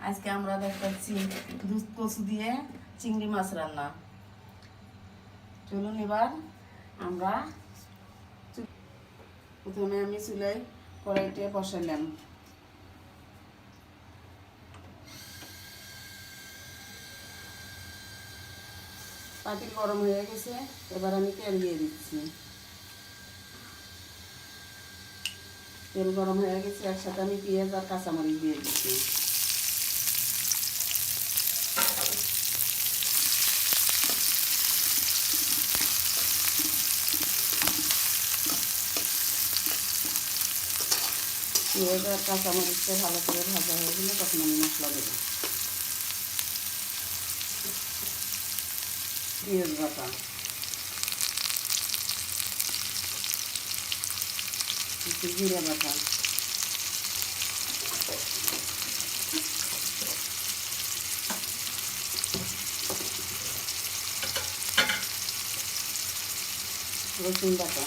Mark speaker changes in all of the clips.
Speaker 1: আজকে আমরা দেখাচ্ছি দুধ কচু দিয়ে চিংড়ি মাছ রান্না। চলুন এবার আমরা প্রথমে আমি চুলায় কড়াইতে বসালাম। পাতিল গরম হয়ে গেছে, এবার আমি তেল দিয়ে দিচ্ছি। তেল গরম হয়ে গেছে, একসাথে আমি পেঁয়াজ আর কাঁচামরিচ দিয়ে দিচ্ছি। পেঁয়াজ আর কাঁচামরিচটা ভালো করে ভাজা হয়ে গেলে তখন আমি মশলা দেবো। পেঁয়াজ বাটা, একটু জিরে বাটা, রসুন বাটা,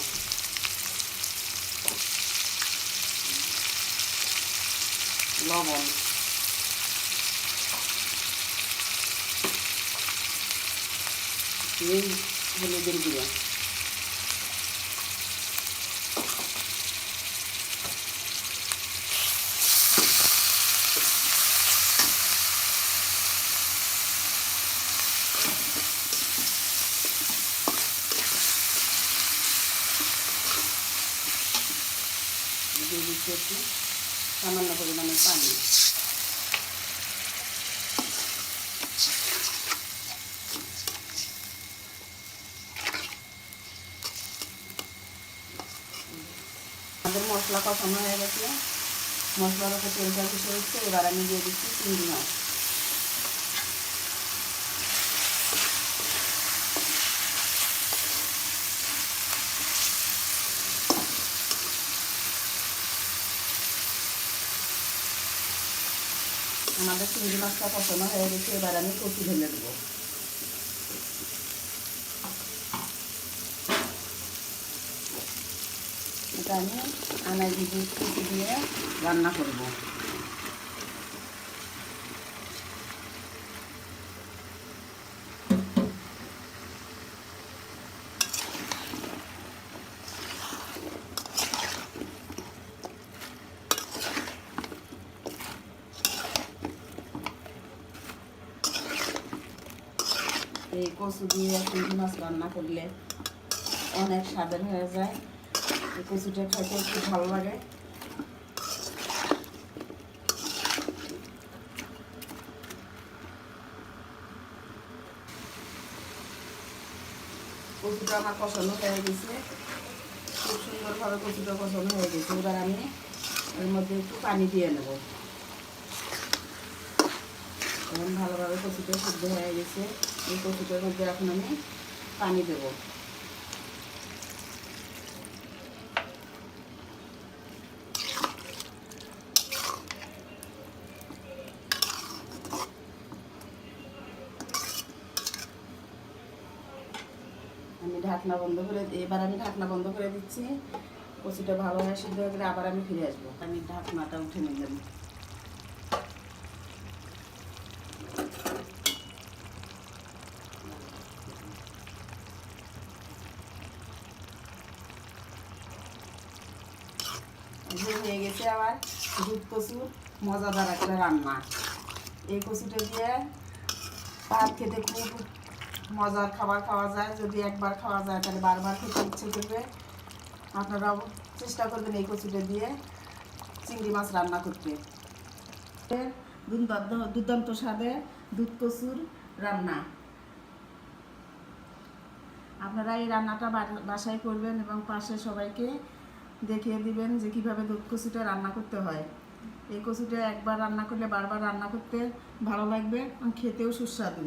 Speaker 1: লবণ, হলুদের গুঁড়ো, দিয়ে দিচ্ছি একটু সামান্য পরিমাণে পানি। আমাদের মশলা কষানো হয়ে গেছে, মশলার উপর তেলটা ভেসে হচ্ছে। এবার আমি দিয়ে দিচ্ছি চিংড়ি মাছ। আমাদের চিংড়ি মাছটা কষানো হয়ে গেছে, এবার আমি কচু ঢেলে দেবো। এটা আমি আনাই দিয়ে কচু দিয়ে রান্না করব। এই কচু দিয়ে চিংড়ি মাছ রান্না করলে অনেক স্বাদের হয়ে যায়। এই কচুটা খেতে খুব ভালো লাগে। কচুটা আমার কষানো হয়ে গেছে, খুব সুন্দরভাবে কচুটা কষানো হয়ে গেছে। এবার আমি এর মধ্যে একটু পানি দিয়ে নেব। এখন ভালোভাবে কচুটা সিদ্ধ হয়ে গেছে, এই কচুটার মধ্যে এখন আমি পানি দেবো। আমি ঢাকনা বন্ধ করে, এবার আমি ঢাকনা বন্ধ করে দিচ্ছি। কচুটা ভালোভাবে সিদ্ধ হয়ে গেলে আবার আমি ফিরে আসবো। আমি ঢাকনাটা উঠে নিলাম। হয়ে গেছে আবার দুধ কচুর মজাদার একটা রান্না। এই কচুটা দিয়ে ভাত খেতে খুব মজার খাবার খাওয়া যায়। যদি একবার খাওয়া যায় তাহলে বারবার খেতে ইচ্ছে করবে। আপনারাও চেষ্টা করবেন এই কচুটা দিয়ে চিংড়ি মাছ রান্না করতে। দুর্দান্ত স্বাদে দুধ কচুর রান্না। আপনারা এই রান্নাটা বাসায় করবেন এবং পাশে সবাইকে দেখিয়ে দিবেন যে কীভাবে দুধ কচুটা রান্না করতে হয়। এই কচুটা একবার রান্না করলে বারবার রান্না করতে ভালো লাগবে এবং খেতেও সুস্বাদু।